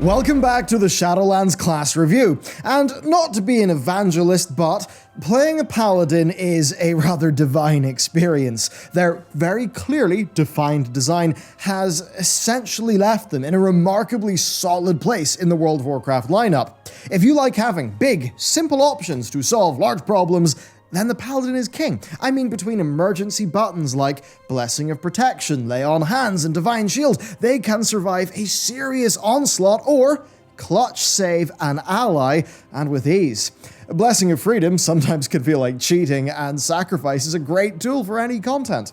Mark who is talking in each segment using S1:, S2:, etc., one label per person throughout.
S1: Welcome back to the Shadowlands class review, and not to be an evangelist, but playing a paladin is a rather divine experience. Their very clearly defined design has essentially left them in a remarkably solid place in the World of Warcraft lineup. If you like having big, simple options to solve large problems, then the Paladin is king. I mean, between emergency buttons like Blessing of Protection, Lay on Hands, and Divine Shield, they can survive a serious onslaught or clutch save an ally, and with ease. Blessing of Freedom sometimes can feel like cheating, and Sacrifice is a great tool for any content.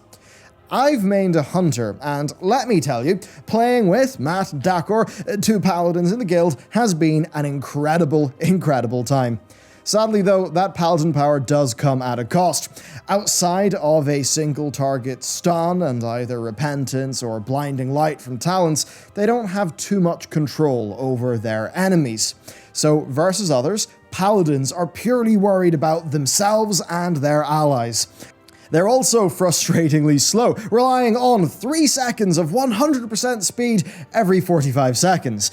S1: I've mained a hunter, and let me tell you, playing with Matt Dakor, two paladins in the guild, has been an incredible time. Sadly though, that paladin power does come at a cost. Outside of a single target stun and either repentance or blinding light from talents, they don't have too much control over their enemies. So versus others, paladins are purely worried about themselves and their allies. They're also frustratingly slow, relying on 3 seconds of 100% speed every 45 seconds.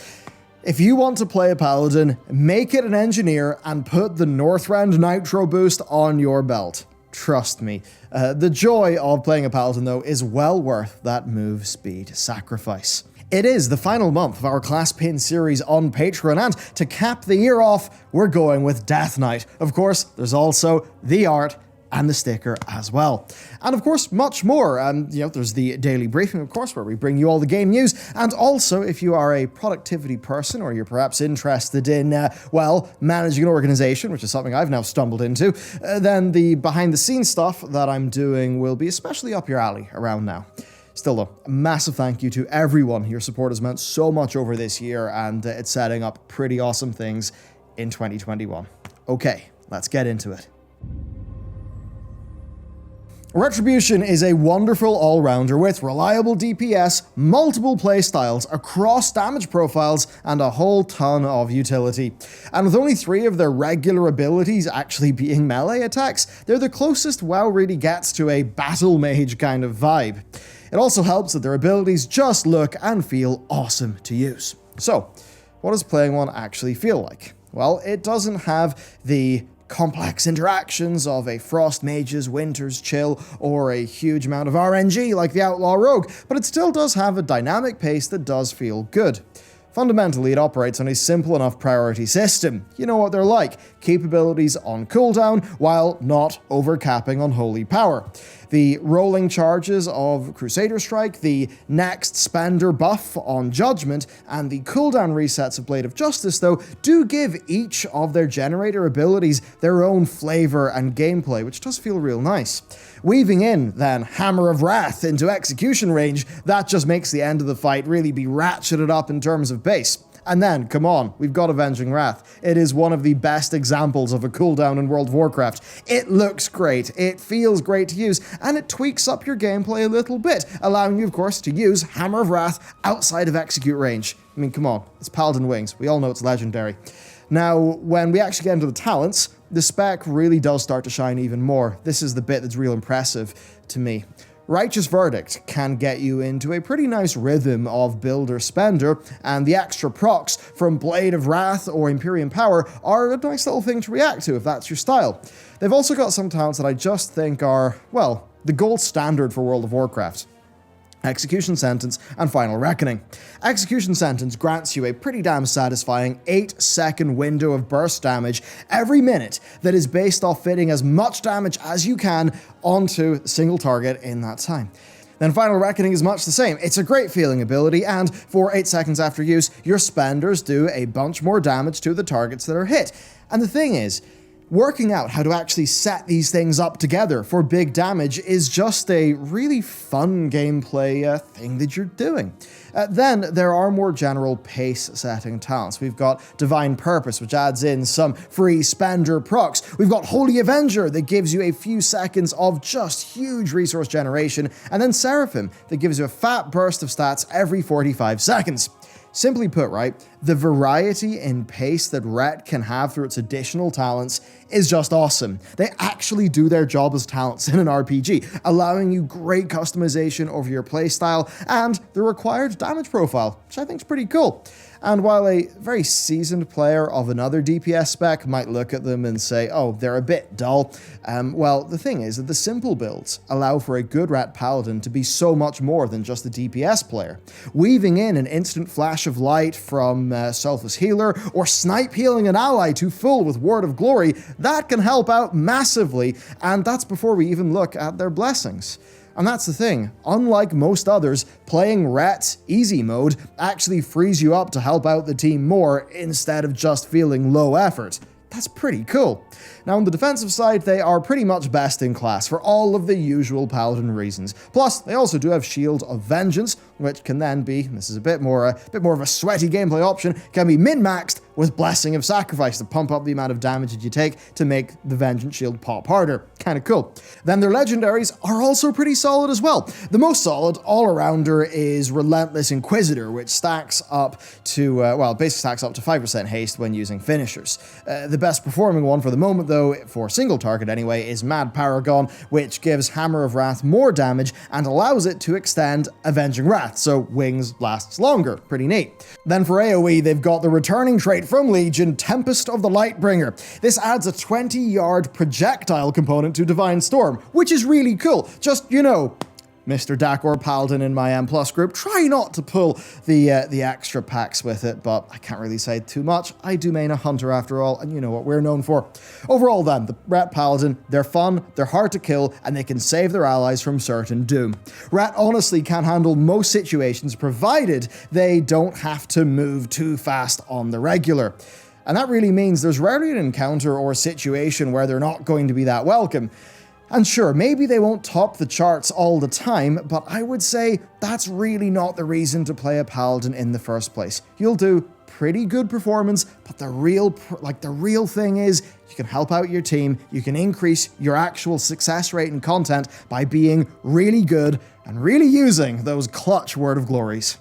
S1: If you want to play a paladin, make it an engineer and put the Northrend Nitro boost on your belt. Trust me. The joy of playing a paladin, though, is well worth that move speed sacrifice. It is the final month of our Class Pin series on Patreon, and to cap the year off, we're going with Death Knight. Of course, there's also the art and the sticker as well. And of course, much more. There's the daily briefing, of course, where we bring you all the game news. And also, if you are a productivity person or you're perhaps interested in, managing an organization, which is something I've now stumbled into, then the behind-the-scenes stuff that I'm doing will be especially up your alley around now. Still though, a massive thank you to everyone. Your support has meant so much over this year, and it's setting up pretty awesome things in 2021. Okay, let's get into it. Retribution is a wonderful all-rounder with reliable DPS, multiple playstyles across damage profiles, and a whole ton of utility. And with only 3 of their regular abilities actually being melee attacks, they're the closest WoW really gets to a battle mage kind of vibe. It also helps that their abilities just look and feel awesome to use. So, what does playing one actually feel like? Well, it doesn't have the complex interactions of a Frost Mage's Winter's Chill or a huge amount of RNG like the Outlaw Rogue, but it still does have a dynamic pace that does feel good. Fundamentally, it operates on a simple enough priority system. You know what they're like, keep abilities on cooldown while not overcapping on holy power. The rolling charges of Crusader Strike, the next spender buff on Judgment, and the cooldown resets of Blade of Justice, though, do give each of their generator abilities their own flavor and gameplay, which does feel real nice. Weaving in, then, Hammer of Wrath into execution range, that just makes the end of the fight really be ratcheted up in terms of pace. And then, come on, we've got Avenging Wrath. It is one of the best examples of a cooldown in World of Warcraft. It looks great, it feels great to use, and it tweaks up your gameplay a little bit, allowing you, of course, to use Hammer of Wrath outside of execute range. I mean, come on, it's Paladin Wings. We all know it's legendary. Now, when we actually get into the talents, the spec really does start to shine even more. This is the bit that's real impressive to me. Righteous Verdict can get you into a pretty nice rhythm of builder-spender, and the extra procs from Blade of Wrath or Imperium Power are a nice little thing to react to if that's your style. They've also got some talents that I just think are, well, the gold standard for World of Warcraft. Execution Sentence and Final Reckoning. Execution Sentence grants you a pretty damn satisfying 8-second window of burst damage every minute that is based off fitting as much damage as you can onto a single target in that time. Then Final Reckoning is much the same. It's a great feeling ability, and for 8 seconds after use, your spenders do a bunch more damage to the targets that are hit. And the thing is, working out how to actually set these things up together for big damage is just a really fun gameplay thing that you're doing. Then there are more general pace-setting talents. We've got Divine Purpose, which adds in some free spender procs. We've got Holy Avenger, that gives you a few seconds of just huge resource generation. And then Seraphim, that gives you a fat burst of stats every 45 seconds. Simply put, right, the variety in pace that Ret can have through its additional talents is just awesome. They actually do their job as talents in an RPG, allowing you great customization over your playstyle and the required damage profile, which I think is pretty cool. And while a very seasoned player of another DPS spec might look at them and say, oh, they're a bit dull, well, the thing is that the simple builds allow for a good Rat Paladin to be so much more than just a DPS player. Weaving in an instant flash of light from Selfless Healer, or snipe healing an ally to full with Word of Glory, that can help out massively, and that's before we even look at their blessings. And that's the thing, unlike most others, playing Ret easy mode actually frees you up to help out the team more instead of just feeling low effort. That's pretty cool. Now on the defensive side, they are pretty much best in class for all of the usual Paladin reasons. Plus, they also do have Shield of Vengeance, which can then be, this is a bit more of a sweaty gameplay option, can be min-maxed with Blessing of Sacrifice to pump up the amount of damage that you take to make the Vengeance Shield pop harder. Kinda cool. Then their Legendaries are also pretty solid as well. The most solid all-arounder is Relentless Inquisitor, which stacks up to, basically stacks up to 5% haste when using finishers. The best performing one for the moment, though, for single target anyway, is Mad Paragon, which gives Hammer of Wrath more damage and allows it to extend Avenging Wrath, so Wings lasts longer. Pretty neat. Then for AoE, they've got the returning trait from Legion, Tempest of the Lightbringer. This adds a 20-yard projectile component to Divine Storm, which is really cool. Just, you know, Mr. Dakor Paladin in my M+ group, try not to pull the extra packs with it, but I can't really say too much. I do main a Hunter after all, and you know what we're known for. Overall then, the Rat Paladin, they're fun, they're hard to kill, and they can save their allies from certain doom. Rat honestly can handle most situations, provided they don't have to move too fast on the regular. And that really means there's rarely an encounter or situation where they're not going to be that welcome. And sure, maybe they won't top the charts all the time, but I would say that's really not the reason to play a Paladin in the first place. You'll do pretty good performance, but the real thing is you can help out your team, you can increase your actual success rate in content by being really good and really using those clutch Word of Glories.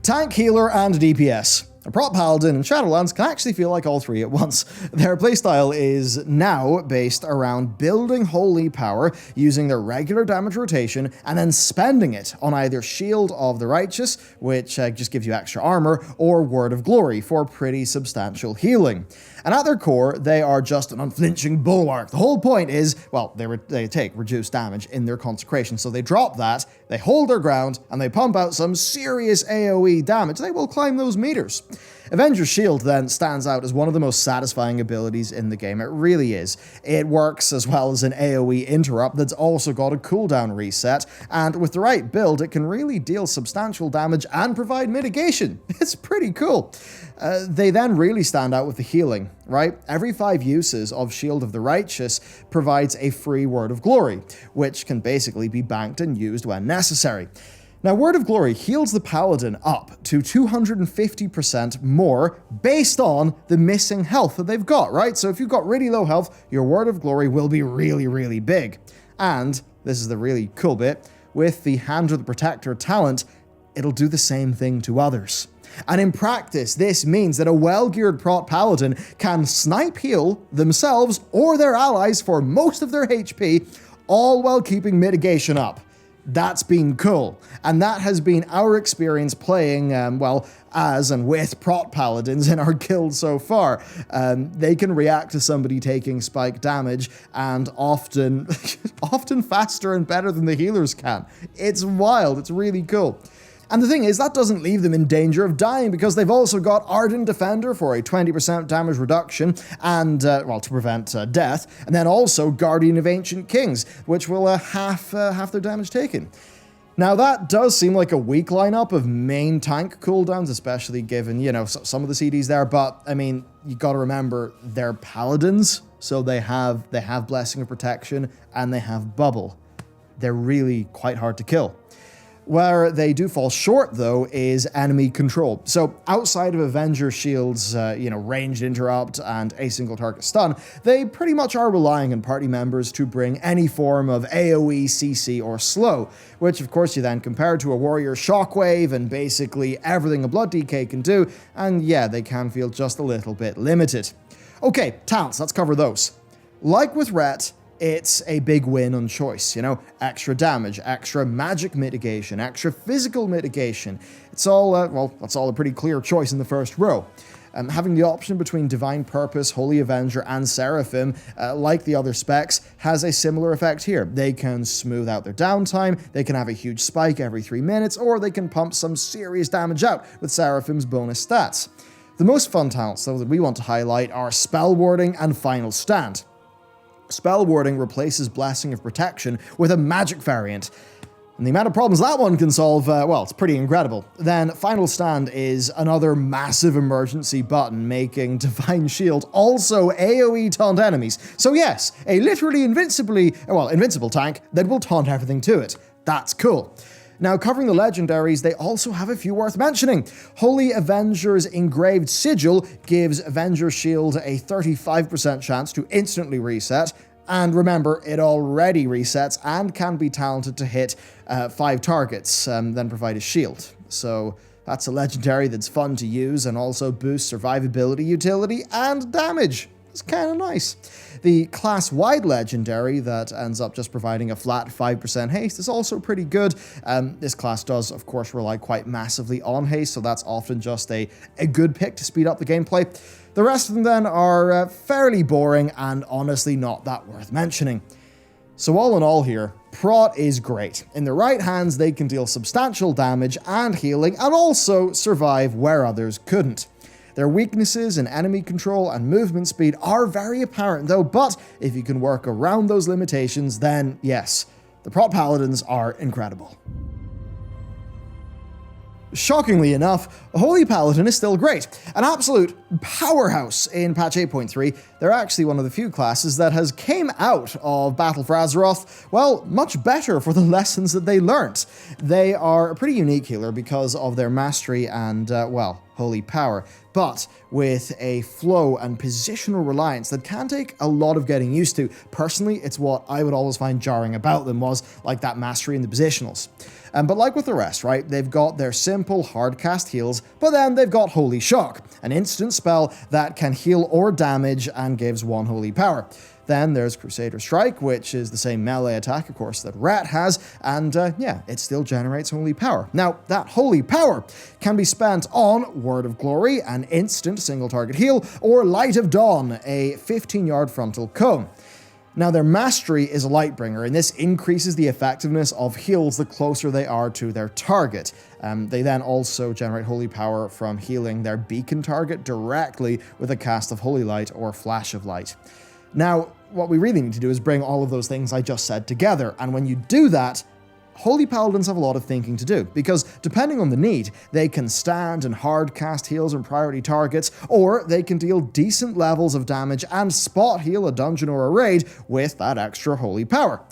S1: Tank, Healer, and DPS. A prop Paladin in Shadowlands can actually feel like all three at once. Their playstyle is now based around building holy power, using their regular damage rotation, and then spending it on either Shield of the Righteous, which just gives you extra armor, or Word of Glory for pretty substantial healing. And at their core, they are just an unflinching bulwark. The whole point is, well, they take reduced damage in their consecration, so they drop that, they hold their ground, and they pump out some serious AoE damage. They will climb those meters. Avenger's Shield then stands out as one of the most satisfying abilities in the game. It really is. It works as well as an AoE interrupt that's also got a cooldown reset, and with the right build, it can really deal substantial damage and provide mitigation. It's pretty cool. They then really stand out with the healing, right? Every 5 uses of Shield of the Righteous provides a free Word of Glory, which can basically be banked and used when necessary. Now, Word of Glory heals the Paladin up to 250% more based on the missing health that they've got, right? So if you've got really low health, your Word of Glory will be really, really big. And, this is the really cool bit, with the Hand of the Protector talent, it'll do the same thing to others. And in practice, this means that a well-geared prot Paladin can snipe heal themselves or their allies for most of their HP, all while keeping mitigation up. That's been cool, and that has been our experience playing, as and with prot paladins in our guild so far. They can react to somebody taking spike damage, and often faster and better than the healers can. It's wild, it's really cool. And the thing is, that doesn't leave them in danger of dying, because they've also got Ardent Defender for a 20% damage reduction, and, to prevent death, and then also Guardian of Ancient Kings, which will half their damage taken. Now, that does seem like a weak lineup of main tank cooldowns, especially given, some of the CDs there, but, I mean, you gotta remember, they're paladins, so they have Blessing of Protection, and they have Bubble. They're really quite hard to kill. Where they do fall short, though, is enemy control. So outside of Avenger Shield's, ranged interrupt and a single target stun, they pretty much are relying on party members to bring any form of AoE, CC, or slow, which of course you then compare to a warrior shockwave and basically everything a Blood DK can do, and yeah, they can feel just a little bit limited. Okay, talents, let's cover those. Like with Ret, it's a big win on choice, extra damage, extra magic mitigation, extra physical mitigation. It's all, that's all a pretty clear choice in the first row. Having the option between Divine Purpose, Holy Avenger, and Seraphim, like the other specs, has a similar effect here. They can smooth out their downtime, they can have a huge spike every 3 minutes, or they can pump some serious damage out with Seraphim's bonus stats. The most fun talents, though, that we want to highlight are Spell Warding and Final Stand. Spell Warding replaces Blessing of Protection with a magic variant, and the amount of problems that one can solve, it's pretty incredible. Then Final Stand is another massive emergency button, making Divine Shield also AoE taunt enemies. So yes, a literally invincible tank that will taunt everything to it. That's cool. Now, covering the Legendaries, they also have a few worth mentioning. Holy Avenger's Engraved Sigil gives Avenger Shield a 35% chance to instantly reset, and remember, it already resets and can be talented to hit 5 targets, then provide a shield. So that's a Legendary that's fun to use and also boosts survivability, utility, and damage. It's kind of nice. The class-wide Legendary that ends up just providing a flat 5% haste is also pretty good. This class does, of course, rely quite massively on haste, so that's often just a good pick to speed up the gameplay. The rest of them then are fairly boring and honestly not that worth mentioning. So all in all here, Prot is great. In the right hands, they can deal substantial damage and healing and also survive where others couldn't. Their weaknesses in enemy control and movement speed are very apparent though, but if you can work around those limitations, then yes, the Prot Paladins are incredible. Shockingly enough, Holy Paladin is still great. An absolute powerhouse in patch 8.3, they're actually one of the few classes that has came out of Battle for Azeroth, much better for the lessons that they learnt. They are a pretty unique healer because of their mastery and, holy power, but with a flow and positional reliance that can take a lot of getting used to. Personally, it's what I would always find jarring about them was like that mastery in the positionals. But like with the rest, right, they've got their simple hard cast heals, but then they've got Holy Shock, an instant spell that can heal or damage and gives 1 holy power. Then there's Crusader Strike, which is the same melee attack, of course, that Rat has, and it still generates holy power. Now, that holy power can be spent on Word of Glory, an instant single target heal, or Light of Dawn, a 15-yard frontal cone. Now, their mastery is a Lightbringer, and this increases the effectiveness of heals the closer they are to their target. They then also generate holy power from healing their beacon target directly with a cast of Holy Light or Flash of Light. Now, what we really need to do is bring all of those things I just said together, and when you do that, Holy Paladins have a lot of thinking to do, because depending on the need, they can stand and hard cast heals on priority targets, or they can deal decent levels of damage and spot heal a dungeon or a raid with that extra holy power.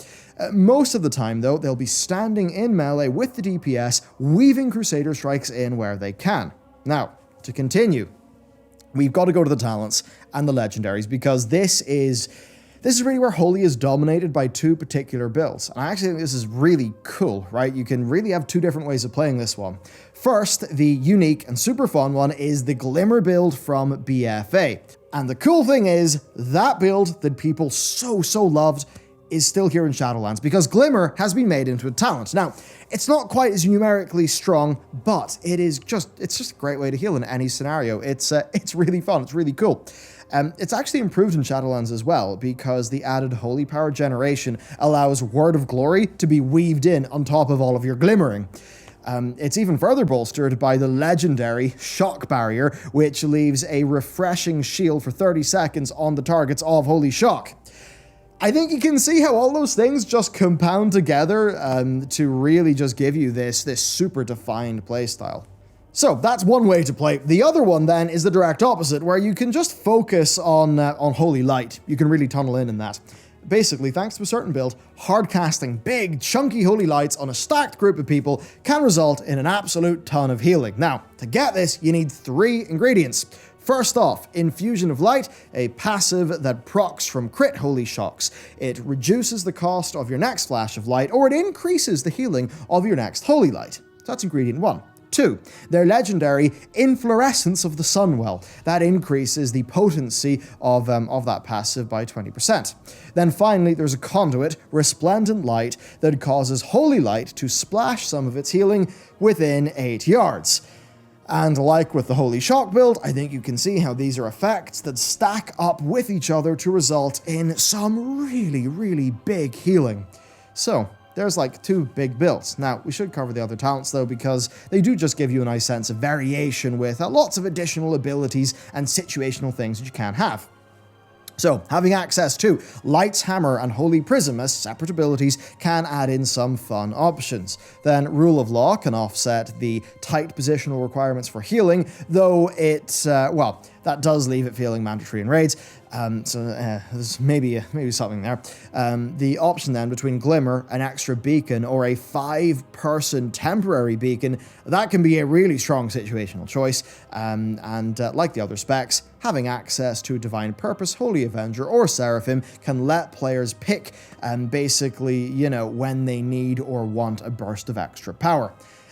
S1: Most of the time, though, they'll be standing in melee with the DPS, weaving Crusader Strikes in where they can. Now, to continue, we've got to go to the talents and the Legendaries, because this is really where Holy is dominated by 2 particular builds. And I actually think this is really cool, right? You can really have 2 different ways of playing this one. First, the unique and super fun one is the Glimmer build from BFA. And the cool thing is, that build that people so loved is still here in Shadowlands, because Glimmer has been made into a talent. Now, it's not quite as numerically strong, but it's just a great way to heal in any scenario. It's really fun, it's really cool. It's actually improved in Shadowlands as well, because the added holy power generation allows Word of Glory to be weaved in on top of all of your glimmering. It's even further bolstered by the legendary Shock Barrier, which leaves a refreshing shield for 30 seconds on the targets of Holy Shock. I think you can see how all those things just compound together to really just give you this super defined playstyle. So that's one way to play. The other one then is the direct opposite, where you can just focus on Holy Light. You can really tunnel in that. Basically, thanks to a certain build, hard-casting big, chunky holy lights on a stacked group of people can result in an absolute ton of healing. Now, to get this, you need 3 ingredients. First off, Infusion of Light, a passive that procs from crit holy shocks. It reduces the cost of your next flash of light, or it increases the healing of your next holy light. So that's ingredient 1. 2, their legendary Inflorescence of the Sunwell. That increases the potency of that passive by 20%. Then finally, there's a conduit, Resplendent Light, that causes holy light to splash some of its healing within 8 yards. And like with the Holy Shock build, I think you can see how these are effects that stack up with each other to result in some really, really big healing. So, there's like 2 big builds. Now, we should cover the other talents though, because they do just give you a nice sense of variation with lots of additional abilities and situational things that you can have. So, having access to Light's Hammer and Holy Prism as separate abilities can add in some fun options. Then, Rule of Law can offset the tight positional requirements for healing, though that does leave it feeling mandatory in raids. There's maybe something there. The option then between Glimmer, an extra beacon, or a 5-person temporary beacon, that can be a really strong situational choice. Like the other specs, having access to Divine Purpose, Holy Avenger, or Seraphim can let players pick basically, when they need or want a burst of extra power.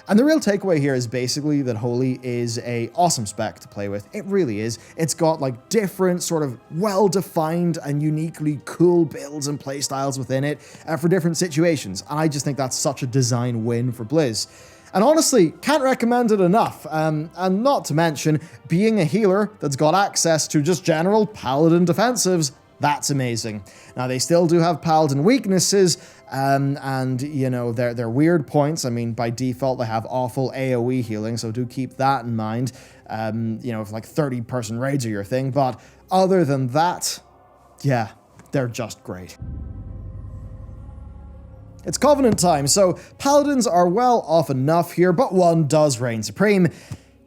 S1: And the real takeaway here is basically that Holy is a awesome spec to play with. It really is. It's got like different sort of well-defined and uniquely cool builds and playstyles within it for different situations. And I just think that's such a design win for Blizz. And honestly, can't recommend it enough. And not to mention, being a healer that's got access to just general Paladin defensives, that's amazing. Now, they still do have Paladin weaknesses, and they're weird points. I mean, by default, they have awful AoE healing, so do keep that in mind. If like 30-person raids are your thing, but other than that, yeah, they're just great. It's Covenant time, so Paladins are well off enough here, but one does reign supreme: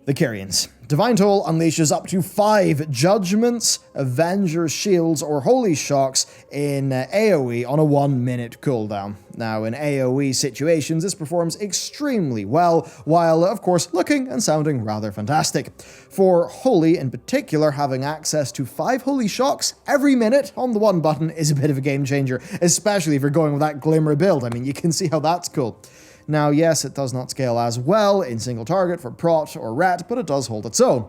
S1: the Kyrians. Divine Toll unleashes up to 5 Judgments, Avengers, Shields, or Holy Shocks in AoE on a 1-minute cooldown. Now, in AoE situations, this performs extremely well, while, of course, looking and sounding rather fantastic. For Holy, in particular, having access to 5 Holy Shocks every minute on the 1 button is a bit of a game changer, especially if you're going with that Glimmer build. I mean, you can see how that's cool. Now, yes, it does not scale as well in single target for Prot or Ret, but it does hold its own.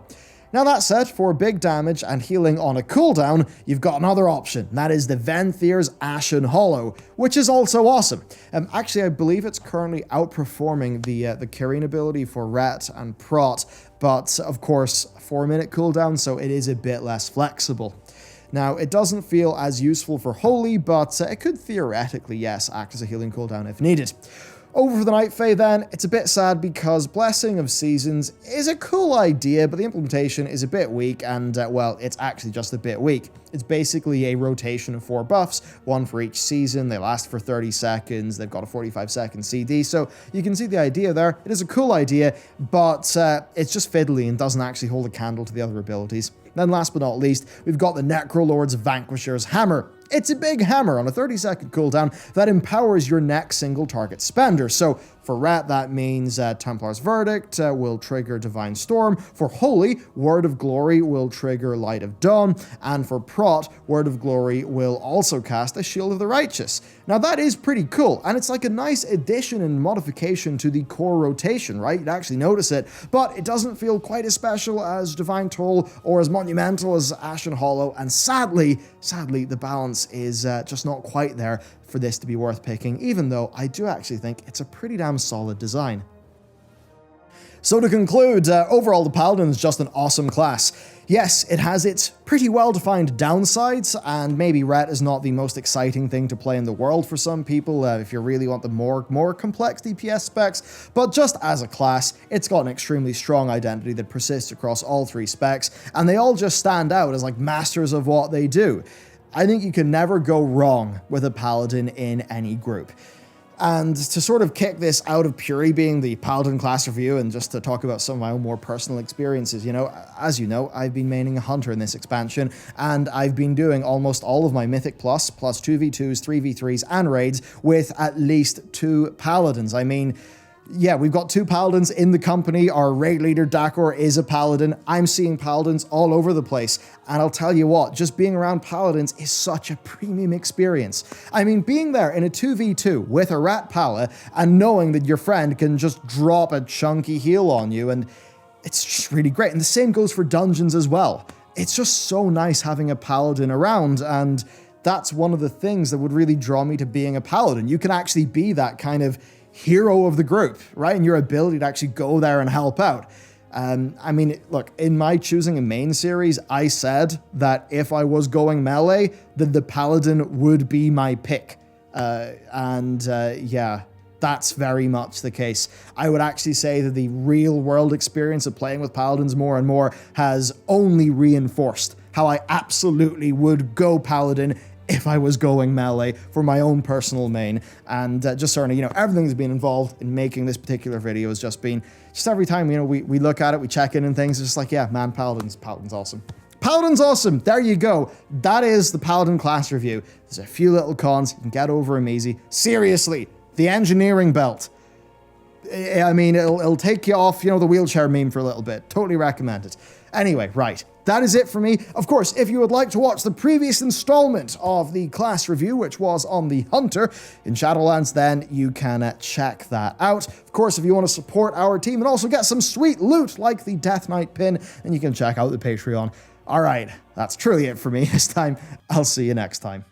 S1: Now that said, for big damage and healing on a cooldown, you've got another option, and that is the Venthyr's Ashen Hollow, which is also awesome. Actually, I believe it's currently outperforming the Kyrian ability for Ret and Prot, but of course, 4-minute cooldown, so it is a bit less flexible. Now, it doesn't feel as useful for Holy, but it could theoretically, yes, act as a healing cooldown if needed. Over for the Night Fae then, it's a bit sad because Blessing of Seasons is a cool idea, but the implementation is a bit weak, and it's actually just a bit weak. It's basically a rotation of 4 buffs, 1 for each season. They last for 30 seconds. They've got a 45-second CD, so you can see the idea there. It is a cool idea, but it's just fiddly and doesn't actually hold a candle to the other abilities. Then last but not least, we've got the Necro Lord's Vanquishers Hammer. It's a big hammer on a 30-second cooldown that empowers your next single target spender. So for Rat, that means Templar's Verdict will trigger Divine Storm. For Holy, Word of Glory will trigger Light of Dawn. And for Prot, Word of Glory will also cast a Shield of the Righteous. Now that is pretty cool, and it's like a nice addition and modification to the core rotation, right? You'd actually notice it, but it doesn't feel quite as special as Divine Toll or as monumental as Ashen Hollow, and sadly, the balance is just not quite there for this to be worth picking, even though I do actually think it's a pretty damn solid design. So to conclude, overall the Paladin is just an awesome class. Yes, it has its pretty well-defined downsides, and maybe Ret is not the most exciting thing to play in the world for some people, if you really want the more complex DPS specs, but just as a class, it's got an extremely strong identity that persists across all 3 specs, and they all just stand out as like masters of what they do. I think you can never go wrong with a Paladin in any group. And to sort of kick this out of purely being the Paladin class review and just to talk about some of my own more personal experiences, as you know, I've been maining a Hunter in this expansion, and I've been doing almost all of my Mythic plus 2v2s, 3v3s, and raids with at least 2 Paladins. I mean, yeah, we've got 2 Paladins in the company. Our raid leader, Dakor, is a Paladin. I'm seeing Paladins all over the place. And I'll tell you what, just being around Paladins is such a premium experience. I mean, being there in a 2v2 with a Rat Pala and knowing that your friend can just drop a chunky heal on you, and it's just really great. And the same goes for dungeons as well. It's just so nice having a Paladin around, and that's one of the things that would really draw me to being a Paladin. You can actually be that kind of hero of the group, right? And your ability to actually go there and help out. I mean, look, in my choosing a main series, I said that if I was going melee, then the Paladin would be my pick. Yeah, that's very much the case. I would actually say that the real world experience of playing with Paladins more and more has only reinforced how I absolutely would go Paladin if I was going melee for my own personal main. And just certainly, everything that's been involved in making this particular video has just been, every time, we look at it, we check in and things, it's just like, yeah, man, Paladin's awesome. Paladin's awesome. There you go. That is the Paladin class review. There's a few little cons. You can get over them easy. Seriously, the engineering belt. I mean, it'll take you off, the wheelchair meme for a little bit. Totally recommend it. Anyway, right. That is it for me. Of course, if you would like to watch the previous installment of the class review, which was on the Hunter in Shadowlands, then you can check that out. Of course, if you want to support our team and also get some sweet loot like the Death Knight pin, then you can check out the Patreon. All right, that's truly it for me this time. I'll see you next time.